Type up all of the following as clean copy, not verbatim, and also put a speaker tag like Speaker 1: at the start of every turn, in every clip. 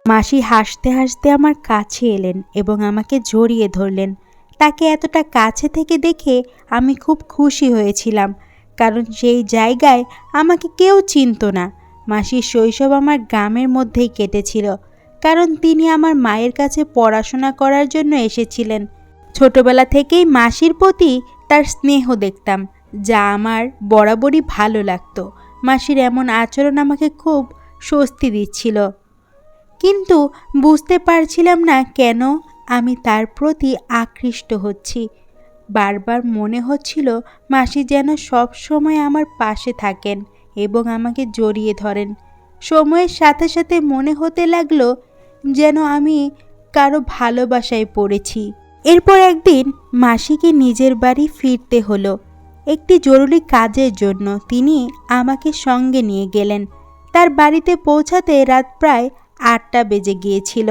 Speaker 1: মাসি হাসতে হাসতে আমার কাছে এলেন এবং আমাকে জড়িয়ে ধরলেন। তাকে এতটা কাছে থেকে দেখে আমি খুব খুশি হয়েছিলাম, কারণ সেই জায়গায় আমাকে কেউ চিনত না। মাসির শৈশব আমার গ্রামের মধ্যেই কেটেছিল, কারণ তিনি আমার মায়ের কাছে পড়াশোনা করার জন্য এসেছিলেন। ছোটবেলা থেকেই মাসির প্রতি তার স্নেহ দেখতাম, যা আমার বরাবরই ভালো লাগতো। মাসির এমন আচরণ আমাকে খুব স্বস্তি দিচ্ছিল, কিন্তু বুঝতে পারছিলাম না কেন আমি তার প্রতি আকৃষ্ট হচ্ছি। বারবার মনে হচ্ছিল মাসি যেন সব সময় আমার পাশে থাকেন এবং আমাকে জড়িয়ে ধরেন। সময়ের সাথে সাথে মনে হতে লাগলো যেন আমি কারো ভালোবাসায় পড়েছি। এরপর একদিন মাসিকে নিজের বাড়ি ফিরতে হলো। একটি জরুরি কাজের জন্য তিনি আমাকে সঙ্গে নিয়ে গেলেন। তার বাড়িতে পৌঁছাতে রাত প্রায় 8টা বেজে গিয়েছিল।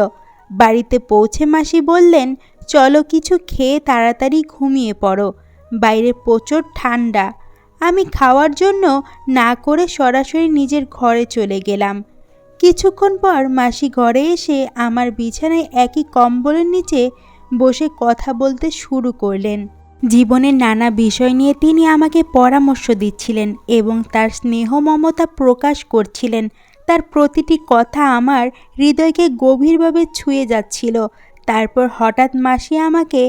Speaker 1: বাড়িতে পৌঁছে মাসি বললেন, চলো কিছু খেয়ে তাড়াতাড়ি ঘুমিয়ে পড়ো, বাইরে প্রচুর ঠান্ডা। আমি খাওয়ার জন্য না করে সরাসরি নিজের ঘরে চলে গেলাম। কিছুক্ষণ পর মাসি ঘরে এসে আমার বিছানায় একই কম্বলের নিচে বসে কথা বলতে শুরু করলেন। জীবনের নানা বিষয় নিয়ে তিনি আমাকে পরামর্শ দিচ্ছিলেন এবং তার স্নেহ মমতা প্রকাশ করছিলেন। তার প্রতিটি কথা আমার হৃদয়কে গভীরভাবে ছুঁয়ে যাচ্ছিল। তারপর হঠাৎ মাসি আমাকে,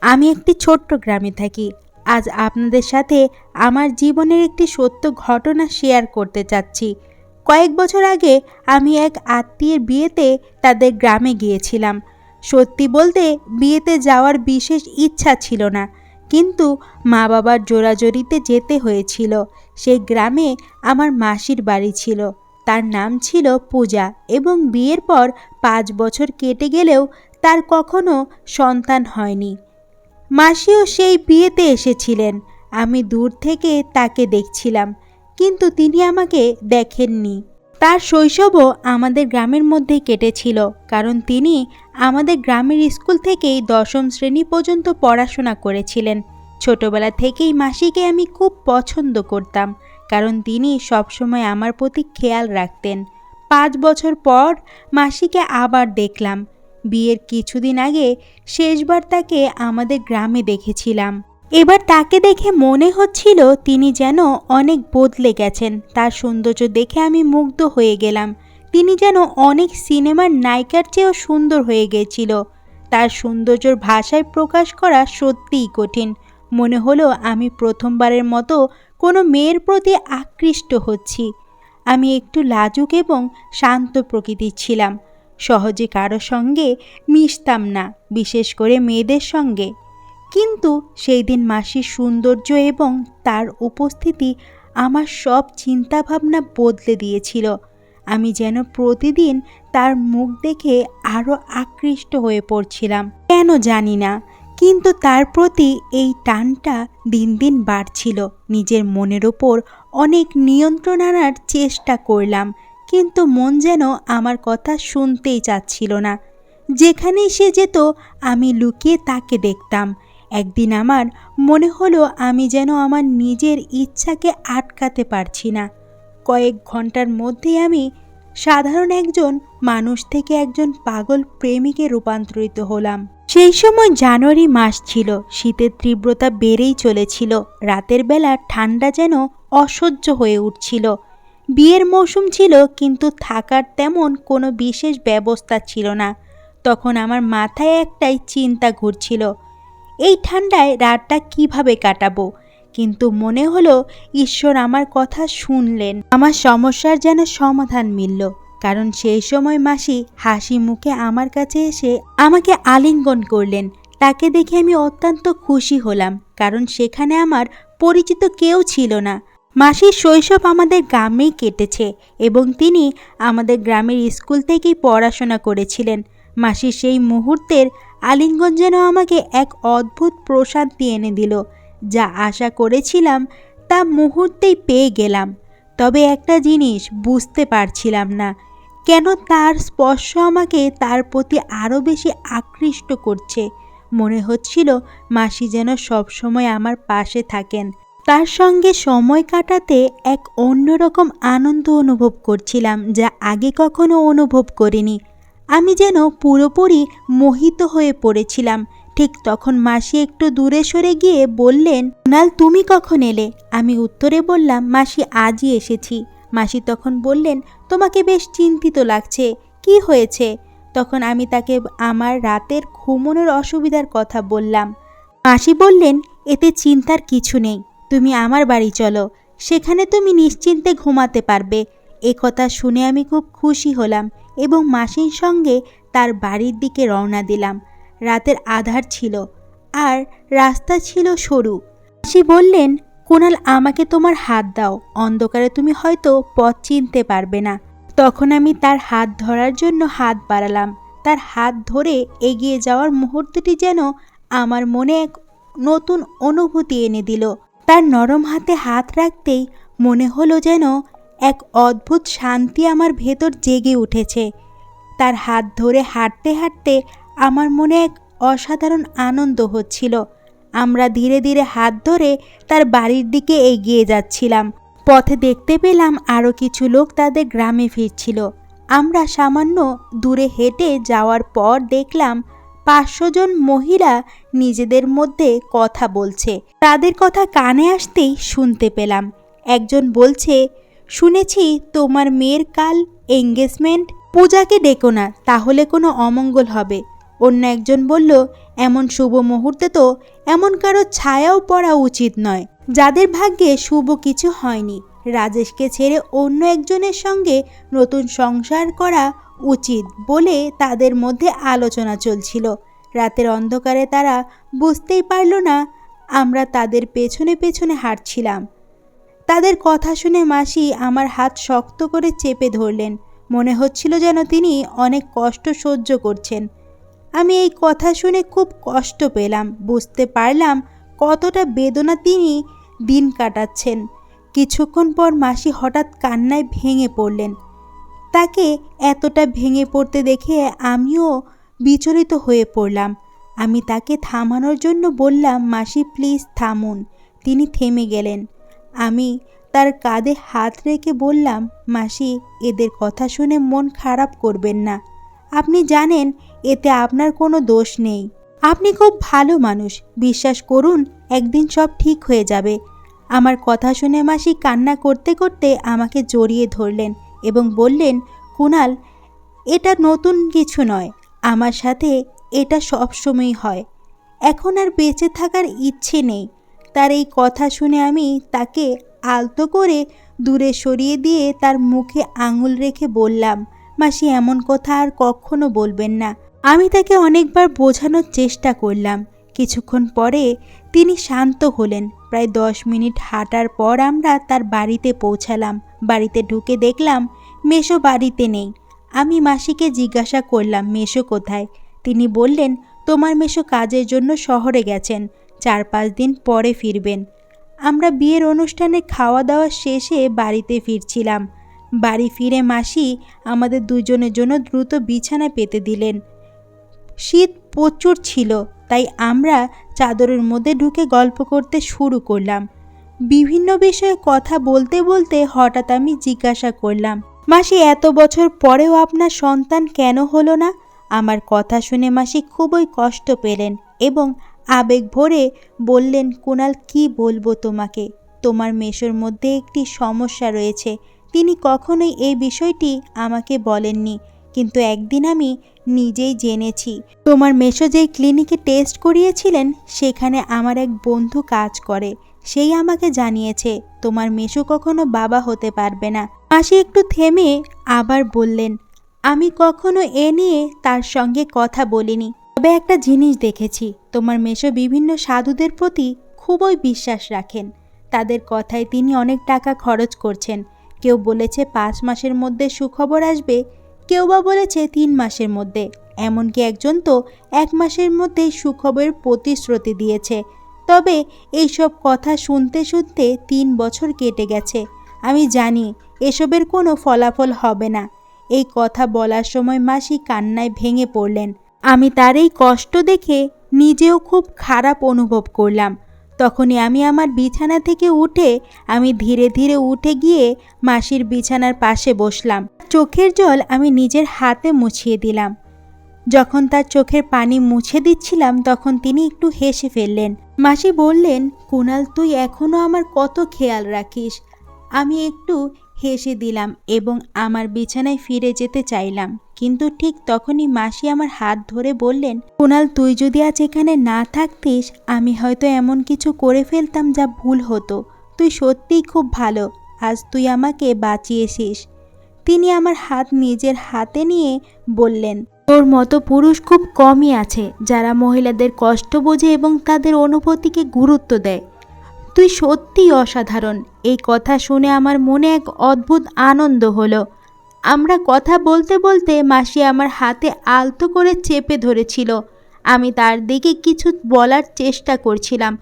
Speaker 1: আমি একটি ছোট্ট গ্রামে থাকি। আজ আপনাদের সাথে আমার জীবনের একটি সত্য ঘটনা শেয়ার করতে চাচ্ছি। কয়েক বছর আগে আমি এক আত্মীয়ের বিয়েতে তাদের গ্রামে গিয়েছিলাম। সত্যি বলতে বিয়েতে যাওয়ার বিশেষ ইচ্ছা ছিল না, কিন্তু মা বাবার জোরাজোরিতে যেতে হয়েছিল। সেই গ্রামে আমার মাসির বাড়ি ছিল। তার নাম ছিল পূজা এবং বিয়ের পর 5 বছর কেটে গেলেও তার কখনো সন্তান হয়নি। মাসিও সেই বিয়েতে এসেছিলেন। আমি দূর থেকে তাকে দেখছিলাম, কিন্তু তিনি আমাকে দেখেননি। তার শৈশবও আমাদের গ্রামের মধ্যেই কেটেছিল, কারণ তিনি আমাদের গ্রামের স্কুল থেকেই 10ম শ্রেণী পর্যন্ত পড়াশোনা করেছিলেন। ছোটবেলা থেকেই মাসিকে আমি খুব পছন্দ করতাম, কারণ তিনি সবসময় আমার প্রতি খেয়াল রাখতেন। 5 বছর পর মাসিকে আবার দেখলাম। বিয়ের কিছুদিন আগে শেষবার তাকে আমাদের গ্রামে দেখেছিলাম। এবার তাকে দেখে মনে হচ্ছিল তিনি যেন অনেক বদলে গেছেন। তার সৌন্দর্য দেখে আমি মুগ্ধ হয়ে গেলাম। তিনি যেন অনেক সিনেমার নায়িকার চেয়েও সুন্দর হয়ে গেছিল। তার সৌন্দর্যের ভাষায় প্রকাশ করা সত্যিই কঠিন। মনে হলো আমি প্রথমবারের মতো কোনো মেয়ের প্রতি আকৃষ্ট হচ্ছি। আমি একটু লাজুক এবং শান্ত প্রকৃতির ছিলাম। সহজে কারো সঙ্গে মিশতাম না, বিশেষ করে মেয়েদের সঙ্গে। কিন্তু সেই দিন মাসির সৌন্দর্য এবং তার উপস্থিতি আমার সব চিন্তাভাবনা বদলে দিয়েছিল। আমি যেন প্রতিদিন তার মুখ দেখে আরও আকৃষ্ট হয়ে পড়ছিলাম। কেন জানি না, কিন্তু তার প্রতি এই টানটা দিন দিন বাড়ছিল। নিজের মনের ওপর অনেক নিয়ন্ত্রণ আনার চেষ্টা করলাম, কিন্তু মন যেন আমার কথা শুনতেই চাচ্ছিল না। যেখানেই সে যেত আমি লুকিয়ে তাকে দেখতাম। একদিন আমার মনে হলো আমি যেন আমার নিজের ইচ্ছাকে আটকাতে পারছি না। কয়েক ঘন্টার মধ্যেই আমি সাধারণ একজন মানুষ থেকে একজন পাগল প্রেমিকে রূপান্তরিত হলাম। সেই সময় জানুয়ারি মাস ছিল। শীতের তীব্রতা বেড়েই চলেছিল। রাতের বেলা ঠান্ডা যেন অসহ্য হয়ে উঠছিল। বিয়ের মৌসুম ছিল, কিন্তু থাকার তেমন কোনো বিশেষ ব্যবস্থা ছিল না। তখন আমার মাথায় একটাই চিন্তা ঘুরছিল, এই ঠান্ডায় রাতটা কিভাবে কাটাবো। কিন্তু মনে হলো ঈশ্বর আমার কথা শুনলেন। আমার সমস্যার যেন সমাধান মিলল, কারণ সেই সময় মাসি হাসি মুখে আমার কাছে এসে আমাকে আলিঙ্গন করলেন। তাকে দেখে আমি অত্যন্ত খুশি হলাম, কারণ সেখানে আমার পরিচিত কেউ ছিল না। মাসির শৈশব আমাদের গ্রামেই কেটেছে এবং তিনি আমাদের গ্রামের স্কুল থেকেই পড়াশোনা করেছিলেন। মাসির সেই মুহূর্তের আলিঙ্গন যেন আমাকে এক অদ্ভুত প্রশান্তি এনে দিল। যা আশা করেছিলাম তা মুহূর্তেই পেয়ে গেলাম। তবে একটা জিনিস বুঝতে পারছিলাম না, কেন তার স্পর্শ আমাকে তার প্রতি আরও বেশি আকৃষ্ট করছে। মনে হচ্ছিল মাসি যেন সবসময় আমার পাশে থাকেন। তার সঙ্গে সময় কাটাতে এক অন্যরকম আনন্দ অনুভব করছিলাম, যা আগে কখনো অনুভব করিনি। আমি যেন পুরোপুরি মোহিত হয়ে পড়েছিলাম। ঠিক তখন মাসি একটু দূরে সরে গিয়ে বললেন, কুনাল তুমি কখন এলে? আমি উত্তরে বললাম, মাসি আজই এসেছি। মাসি তখন বললেন, তোমাকে বেশ চিন্তিত লাগছে, কি হয়েছে? তখন আমি তাকে আমার রাতের ঘুমানোর অসুবিধার কথা বললাম। মাসি বললেন, এতে চিন্তার কিছু নেই, তুমি আমার বাড়ি চলো, সেখানে তুমি নিশ্চিন্তে ঘুমাতে পারবে। এ কথা শুনে আমি খুব খুশি হলাম এবং মাসির সঙ্গে তার বাড়ির দিকে রওনা দিলাম। রাতের আঁধার ছিল আর রাস্তা ছিল সরু। মাসি বললেন, কুনাল আমাকে তোমার হাত দাও, অন্ধকারে তুমি হয়তো পথ চিনতে পারবে না। তখন আমি তার হাত ধরার জন্য হাত বাড়ালাম। তার হাত ধরে এগিয়ে যাওয়ার মুহূর্তটি যেন আমার মনে এক নতুন অনুভূতি এনে দিল। তার নরম হাতে হাত রাখতেই মনে হলো যেন এক অদ্ভুত শান্তি আমার ভেতর জেগে উঠেছে। তার হাত ধরে হাঁটতে হাঁটতে আমার মনে এক অসাধারণ আনন্দ হচ্ছিল। আমরা ধীরে ধীরে হাত ধরে তার বাড়ির দিকে এগিয়ে যাচ্ছিলাম। পথে দেখতে পেলাম আরও কিছু লোক তাদের গ্রামে ফিরছিল। আমরা সামান্য দূরে হেঁটে যাওয়ার পর দেখলাম 500 জন মহিলা নিজেদের মধ্যে কথা বলছে। তাদের কথা কানে আসতেই শুনতে পেলাম। একজন বলছে, শুনেছি তোমার মেয়ের কাল এঙ্গেজমেন্ট, পূজাকে ডেকো না, তাহলে কোনো অমঙ্গল হবে। অন্য একজন বলল, এমন শুভ মুহূর্তে তো এমন কারো ছায়াও পড়া উচিত নয়, যাদের ভাগ্যে শুভ কিছু হয়নি। রাজেশকে ছেড়ে অন্য একজনের সঙ্গে নতুন সংসার করা উচিত বলে তাদের মধ্যে আলোচনা চলছিল। রাতের অন্ধকারে তারা বুঝতেই পারল না আমরা তাদের পেছনে পেছনে হাঁটছিলাম। তাদের কথা শুনে মাসি আমার হাত শক্ত করে চেপে ধরলেন। মনে হচ্ছিল যেন তিনি অনেক কষ্ট সহ্য করছেন। আমি এই কথা শুনে খুব কষ্ট পেলাম, বুঝতে পারলাম কতটা বেদনা তিনি দিন কাটাচ্ছেন। কিছুক্ষণ পর মাসি হঠাৎ কান্নায় ভেঙে পড়লেন। তাকে এতটা ভেঙে পড়তে দেখে আমিও বিচলিত হয়ে পড়লাম। আমি তাকে থামানোর জন্য বললাম, মাসি প্লিজ থামুন। তিনি থেমে গেলেন। আমি তার কাঁধে হাত রেখে বললাম, মাসি এদের কথা শুনে মন খারাপ করবেন না। আপনি জানেন এতে আপনার কোনো দোষ নেই। আপনি খুব ভালো মানুষ, বিশ্বাস করুন একদিন সব ঠিক হয়ে যাবে। আমার কথা শুনে মাসি কান্না করতে করতে আমাকে জড়িয়ে ধরলেন এবং বললেন, কুনাল এটা নতুন কিছু নয়, আমার সাথে এটা সবসময়ই হয়। এখন আর বেঁচে থাকার ইচ্ছে নেই। তার এই কথা শুনে আমি তাকে আলতো করে দূরে সরিয়ে দিয়ে তার মুখে আঙুল রেখে বললাম, মাসি এমন কথা আর কখনো বলবেন না। আমি তাকে অনেকবার বোঝানোর চেষ্টা করলাম। কিছুক্ষণ পরে তিনি শান্ত হলেন। প্রায় 10 মিনিট হাঁটার পর আমরা তার বাড়িতে পৌঁছালাম। বাড়িতে ঢুকে দেখলাম মেসো বাড়িতে নেই। আমি মাসিকে জিজ্ঞাসা করলাম, মেসো কোথায়? তিনি বললেন, তোমার মেসো কাজের জন্য শহরে গেছেন, 4-5 দিন পরে ফিরবেন। আমরা বিয়ের অনুষ্ঠানে খাওয়া দাওয়া শেষে বাড়িতে ফিরছিলাম। বাড়ি ফিরে মাসি আমাদের দুজনের জন্য দ্রুত বিছানা পেতে দিলেন। শীত প্রচুর ছিল, তাই আমরা চাদরের মধ্যে ঢুকে গল্প করতে শুরু করলাম। বিভিন্ন বিষয়ে কথা বলতে বলতে হঠাৎ আমি জিজ্ঞাসা করলাম, মাসি এত বছর পরেও আপনার সন্তান কেন হলো না? আমার কথা শুনে মাসি খুবই কষ্ট পেলেন এবং আবেগ ভরে বললেন, কুনাল কি বলবো তোমাকে, তোমার মেসোর মধ্যে একটি সমস্যা রয়েছে। তিনি কখনোই এই বিষয়টি আমাকে বলেননি, কিন্তু একদিন আমি নিজেই জেনেছি। তোমার মেসো যেই ক্লিনিকে টেস্ট করিয়েছিলেন সেখানে আমার এক বন্ধু কাজ করে, সেই আমাকে জানিয়েছে তোমার মেসো কখনো বাবা হতে পারবে না। মাসি একটু থেমে আবার বললেন, আমি কখনো এ নিয়ে তার সঙ্গে কথা বলিনি, তবে একটা জিনিস দেখেছি, তোমার মেসো বিভিন্ন সাধুদের প্রতি খুবই বিশ্বাস রাখেন। তাদের কথায় তিনি অনেক টাকা খরচ করছেন। কেউ বলেছে 5 মাসের মধ্যে সুখবর আসবে, কেউ বা বলেছে 3 মাসের মধ্যে, এমনকি একজন তো 1 মাসের মধ্যেই সুখবরের প্রতিশ্রুতি দিয়েছে। তবে এইসব কথা শুনতে শুনতে 3 বছর কেটে গেছে। আমি জানি এসবের কোনো ফলাফল হবে না। এই কথা বলার সময় মাসি কান্নায় ভেঙে পড়লেন। আমি তার এই কষ্ট দেখে নিজেও খুব খারাপ অনুভব করলাম। তখনই আমি আমার বিছানা থেকে উঠে আমি ধীরে ধীরে উঠে গিয়ে মাসির বিছানার পাশে বসলাম। চোখের জল আমি নিজের হাতে মুছিয়ে দিলাম। যখন তার চোখের পানি মুছে দিচ্ছিলাম তখন তিনি একটু হেসে ফেললেন। মাসি বললেন, কুনাল, তুই এখনও আমার কত খেয়াল রাখিস। আমি একটু হেসে দিলাম এবং আমার বিছানায় ফিরে যেতে চাইলাম, কিন্তু ঠিক তখনই মাসি আমার হাত ধরে বললেন, কুনাল, তুই যদি আজ এখানে না থাকতিস আমি হয়তো এমন কিছু করে ফেলতাম যা ভুল হতো। তুই সত্যিই খুব ভালো, আজ তুই আমাকে বাঁচিয়েছিস। তিনি আমার হাত নিজের হাতে নিয়ে বললেন, তোর মতো পুরুষ খুব কমই আছে যারা মহিলাদের কষ্ট বোঝে এবং তাদের অনুভূতিকে গুরুত্ব দেয়। তুই সত্যিই অসাধারণ। এই কথা শুনে আমার মনে এক অদ্ভুত আনন্দ হলো। আমরা কথা বলতে বলতে মাসি আমার হাতে আলতো করে চেপে ধরেছিল। আমি তার দিকে কিছু বলার চেষ্টা করছিলাম,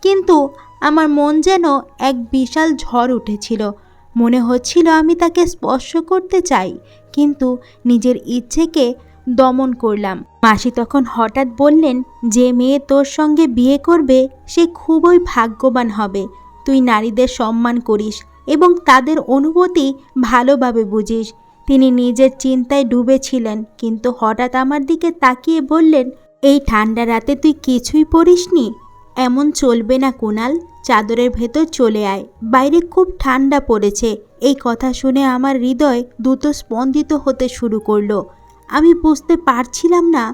Speaker 1: কিন্তু আমার মন যেন এক বিশাল ঝড় উঠেছিল। মনে হচ্ছিল আমি তাকে স্পর্শ করতে চাই, কিন্তু নিজের ইচ্ছেকে দমন করলাম। মাসি তখন হঠাৎ বললেন, যে মেয়ে তোর সঙ্গে বিয়ে করবে সে খুবই ভাগ্যবান হবে। তুই নারীদের সম্মান করিস এবং তাদের অনুভূতি ভালোভাবে বুঝিস। তিনি নিজের চিন্তায় ডুবেছিলেন, কিন্তু হঠাৎ আমার দিকে তাকিয়ে বললেন, এই ঠান্ডা রাতে তুই কিছুই পরিসনি? এমন চলবে না কুনাল, চাদরের ভেতর চলে আয়, বাইরে খুব ঠান্ডা পড়েছে। এই কথা শুনে আমার হৃদয় দ্রুত স্পন্দিত হতে শুরু করলো। আমি বুঝতে পারছিলাম না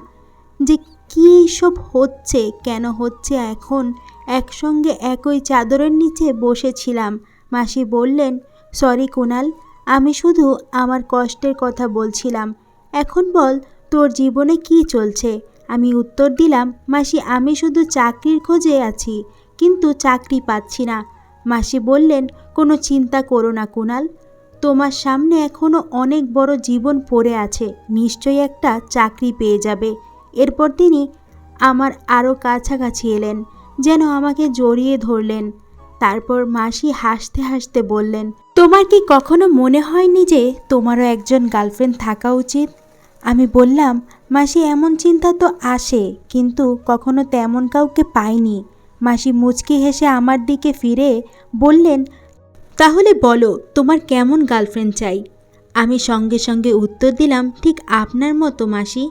Speaker 1: যে কী এইসব হচ্ছে, কেন হচ্ছে। এখন একসঙ্গে একই চাদরের নিচে বসেছিলাম। মাসি বললেন, সরি কুনাল, আমি শুধু আমার কষ্টের কথা বলছিলাম। এখন বল, তোর জীবনে কি চলছে? আমি উত্তর দিলাম, মাসি, আমি শুধু চাকরির খোঁজে আছি, কিন্তু চাকরি পাচ্ছি না। মাসি বললেন, কোনো চিন্তা করো না কুনাল, তোমার সামনে এখনও অনেক বড় জীবন পড়ে আছে, নিশ্চয়ই একটা চাকরি পেয়ে যাবে। এরপর তিনি আমার আরও কাছাকাছি এলেন, যেন আমাকে জড়িয়ে ধরলেন। তারপর মাসি হাসতে হাসতে বললেন, তোমার কি কখনো মনে হয়নি যে তোমারও একজন গার্লফ্রেন্ড থাকা উচিত? আমি বললাম, মাসি, এমন চিন্তা তো আসে, কিন্তু কখনো তেমন কাউকে পাইনি। মাসি মুচকি হেসে আমার দিকে ফিরে বললেন, তাহলে বলো, তোমার কেমন গার্লফ্রেন্ড চাই? আমি সঙ্গে সঙ্গে উত্তর দিলাম, ঠিক আপনার মতো মাসি।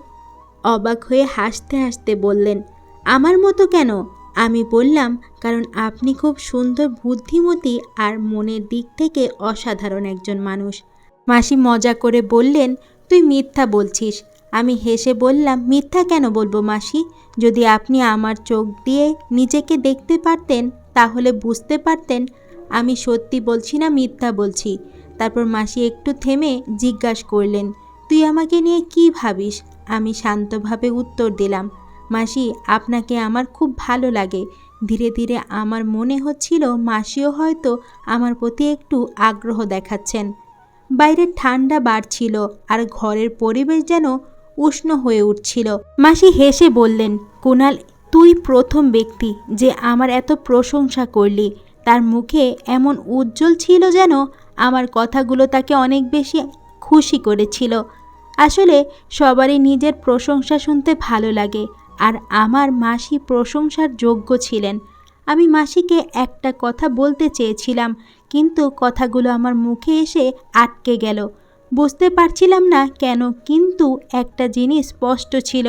Speaker 1: অবাক হয়ে হাসতে হাসতে বললেন, আমার মতো কেন? আমি বললাম, কারণ আপনি খুব সুন্দর, বুদ্ধিমতী আর মনের দিক থেকে অসাধারণ একজন মানুষ। মাসি মজা করে বললেন, তুই মিথ্যা বলছিস। আমি হেসে বললাম, মিথ্যা কেন বলবো মাসি? যদি আপনি আমার চোখ দিয়ে নিজেকে দেখতে পারতেন তাহলে বুঝতে পারতেন আমি সত্যি বলছি না মিথ্যা বলছি। তারপর মাসি একটু থেমে জিজ্ঞাসা করলেন, তুই আমাকে নিয়ে কি ভাবিস? আমি শান্তভাবে উত্তর দিলাম, মাসি, আপনাকে আমার খুব ভালো লাগে। ধীরে ধীরে আমার মনে হচ্ছিল মাসিও হয়তো আমার প্রতি একটু আগ্রহ দেখাচ্ছেন। বাইরে ঠান্ডা বাড়ছিল আর ঘরের পরিবেশ যেন উষ্ণ হয়ে উঠছিল। মাসি হেসে বললেন, কুনাল, তুই প্রথম ব্যক্তি যে আমার এত প্রশংসা করলি। তার মুখে এমন উজ্জ্বল ছিল যেন আমার কথাগুলো তাকে অনেক বেশি খুশি করেছিল। আসলে সবারই নিজের প্রশংসা শুনতে ভালো লাগে, আর আমার মাসি প্রশংসার যোগ্য ছিলেন। আমি মাসিকে একটা কথা বলতে চেয়েছিলাম, কিন্তু কথাগুলো আমার মুখে এসে আটকে গেল। বুঝতে পারছিলাম না কেন, কিন্তু একটা জিনিস স্পষ্ট ছিল,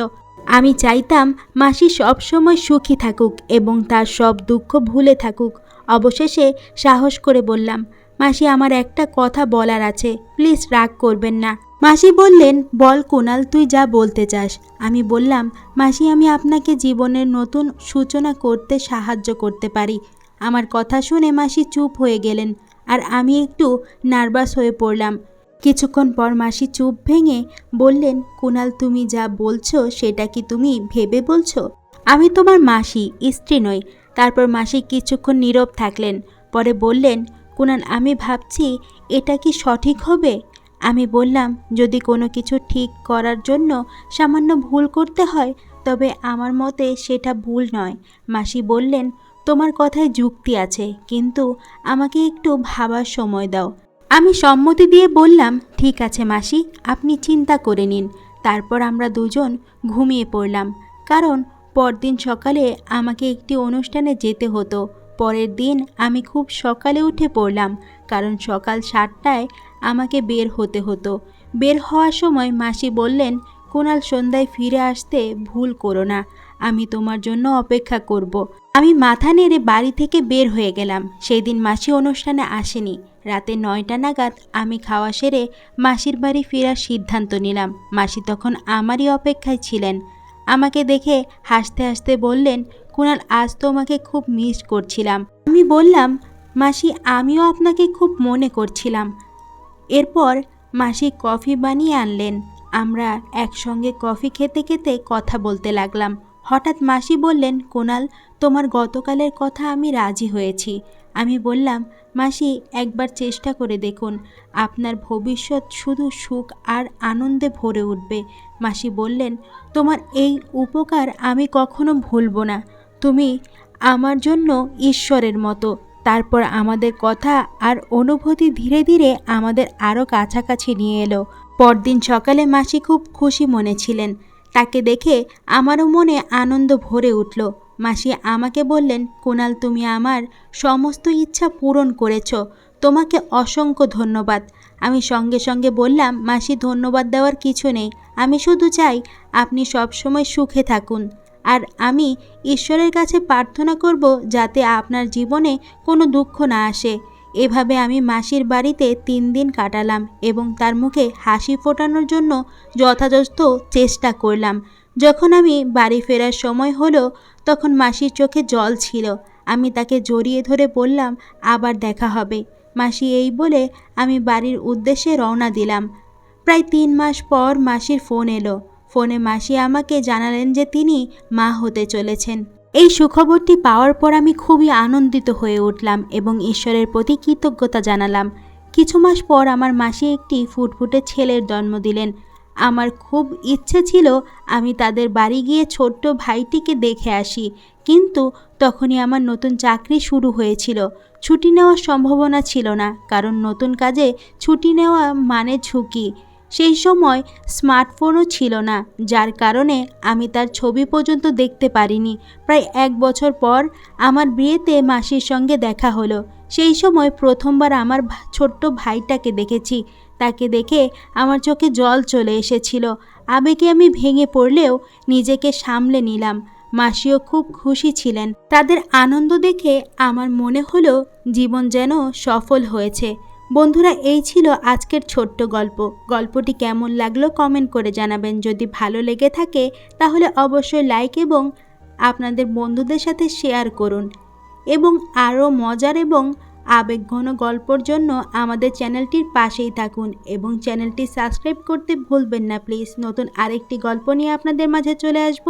Speaker 1: আমি চাইতাম মাসি সবসময় সুখী থাকুক এবং তার সব দুঃখ ভুলে থাকুক। অবশেষে সাহস করে বললাম, মাসি, আমার একটা কথা বলার আছে, প্লিজ রাগ করবেন না। মাসি বললেন, বল কুনাল, তুই যা বলতে চাস। আমি বললাম, মাসি, আমি আপনাকে জীবনের নতুন সূচনা করতে সাহায্য করতে পারি। আমার কথা শুনে মাসি চুপ হয়ে গেলেন, আর আমি একটু নার্ভাস হয়ে পড়লাম। কিছুক্ষণ পর মাসি চুপ ভেঙে বললেন, কুনাল, তুমি যা বলছো সেটা কি তুমি ভেবে বলছো? আমি তোমার মাসি, স্ত্রী নই। তারপর মাসি কিছুক্ষণ নীরব থাকলেন, পরে বললেন, কুনাল, আমি ভাবছি এটা কি সঠিক হবে? আমি বললাম, যদি কোনো কিছু ঠিক করার জন্য সামান্য ভুল করতে হয় তবে আমার মতে সেটা ভুল নয়। মাসি বললেন, তোমার কথায় যুক্তি আছে, কিন্তু আমাকে একটু ভাবার সময় দাও। আমি সম্মতি দিয়ে বললাম, ঠিক আছে মাসি, আপনি চিন্তা করে নিন। তারপর আমরা দুজন ঘুমিয়ে পড়লাম, কারণ পরদিন সকালে আমাকে একটি অনুষ্ঠানে যেতে হতো। পরের দিন আমি খুব সকালে উঠে পড়লাম, কারণ সকাল 7টায় আমাকে বের হতে হতো। বের হওয়ার সময় মাসি বললেন, কুণাল সন্ধ্যায় ফিরে আসতে ভুল করো না, আমি তোমার জন্য অপেক্ষা করব। আমি মাথা নেড়ে বাড়ি থেকে বের হয়ে গেলাম। সেই দিন মাসি অনুষ্ঠানে আসেনি। রাতে 9টা নাগাদ আমি খাওয়া সেরে মাসির বাড়ি ফেরার সিদ্ধান্ত নিলাম। মাসি তখন আমারই অপেক্ষায় ছিলেন। আমাকে দেখে হাসতে হাসতে বললেন, কুণাল, আজ তোমাকে খুব মিস করছিলাম। আমি বললাম, মাসি, আমিও আপনাকে খুব মনে করছিলাম। এরপর মাসি কফি বানিয়ে আনলেন। আমরা একসঙ্গে কফি খেতে খেতে কথা বলতে লাগলাম। হঠাৎ মাসি বললেন, কুণাল, তোমার গতকালের কথা আমি রাজি হয়েছি। আমি বললাম, মাসি, একবার চেষ্টা করে দেখুন, আপনার ভবিষ্যৎ শুধু সুখ আর আনন্দে ভরে উঠবে। মাসি বললেন, তোমার এই উপকার আমি কখনো ভুলব না। তুমি আমার জন্য ঈশ্বরের মতো। তারপর আমাদের কথা আর অনুভূতি ধীরে ধীরে আমাদের আরও কাছাকাছি নিয়ে এলো। পরদিন সকালে মাসি খুব খুশি মনে ছিলেন। তাকে দেখে আমারও মনে আনন্দ ভরে উঠল। মাসি আমাকে বললেন, কুণাল, তুমি আমার সমস্ত ইচ্ছা পূরণ করেছ, তোমাকে অসংখ্য ধন্যবাদ। আমি সঙ্গে সঙ্গে বললাম, মাসি, ধন্যবাদ দেওয়ার কিছু নেই। আমি শুধু চাই আপনি সবসময় সুখে থাকুন। আর আমি ঈশ্বরের কাছে প্রার্থনা করব যাতে আপনার জীবনে কোনো দুঃখ না আসে। এভাবে আমি মাসির বাড়িতে 3 দিন কাটালাম এবং তার মুখে হাসি ফোটানোর জন্য যথাযথ চেষ্টা করলাম। যখন আমি বাড়ি ফেরার সময় হলো, তখন মাসির চোখে জল ছিল। আমি তাকে জড়িয়ে ধরে বললাম, আবার দেখা হবে। মাসি এই বলে আমি বাড়ির উদ্দেশ্যে রওনা দিলাম। প্রায় 3 মাস পর মাসির ফোন এলো। ফোনে মাসি আমাকে জানালেন যে তিনি মা হতে চলেছেন। এই সুখবরটি পাওয়ার পর আমি খুবই আনন্দিত হয়ে উঠলাম এবং ঈশ্বরের প্রতি কৃতজ্ঞতা জানালাম। কিছু মাস পর আমার মাসি একটি ফুটফুটে ছেলের জন্ম দিলেন। আমার খুব ইচ্ছে ছিল আমি তাদের বাড়ি গিয়ে ছোট্ট ভাইটিকে দেখে আসি, কিন্তু তখনই আমার নতুন চাকরি শুরু হয়েছিল। ছুটি নেওয়ার সম্ভাবনা ছিল না, কারণ নতুন কাজে ছুটি নেওয়া মানে ঝুঁকি। সেই সময় স্মার্টফোনও ছিল না, যার কারণে আমি তার ছবি পর্যন্ত দেখতে পারিনি। প্রায় 1 বছর পর আমার বিয়েতে মাসির সঙ্গে দেখা হলো। সেই সময় প্রথমবার আমার ছোট্ট ভাইটাকে দেখেছি। তাকে দেখে আমার চোখে জল চলে এসেছিল। আবেগে আমি ভেঙে পড়লেও নিজেকে সামলে নিলাম। মাসিও খুব খুশি ছিলেন। তাদের আনন্দ দেখে আমার মনে হলো জীবন যেন সফল হয়েছে। বন্ধুরা, এই ছিল আজকের ছোট্ট গল্প। গল্পটি কেমন লাগলো কমেন্ট করে জানাবেন। যদি ভালো লেগে থাকে তাহলে অবশ্যই লাইক এবং আপনাদের বন্ধুদের সাথে শেয়ার করুন। এবং আরও মজার এবং আবেগঘন গল্পর জন্য আমাদের চ্যানেলটির পাশেই থাকুন এবং চ্যানেলটি সাবস্ক্রাইব করতে ভুলবেন না প্লিজ। নতুন আরেকটি গল্প নিয়ে আপনাদের মাঝে চলে আসব।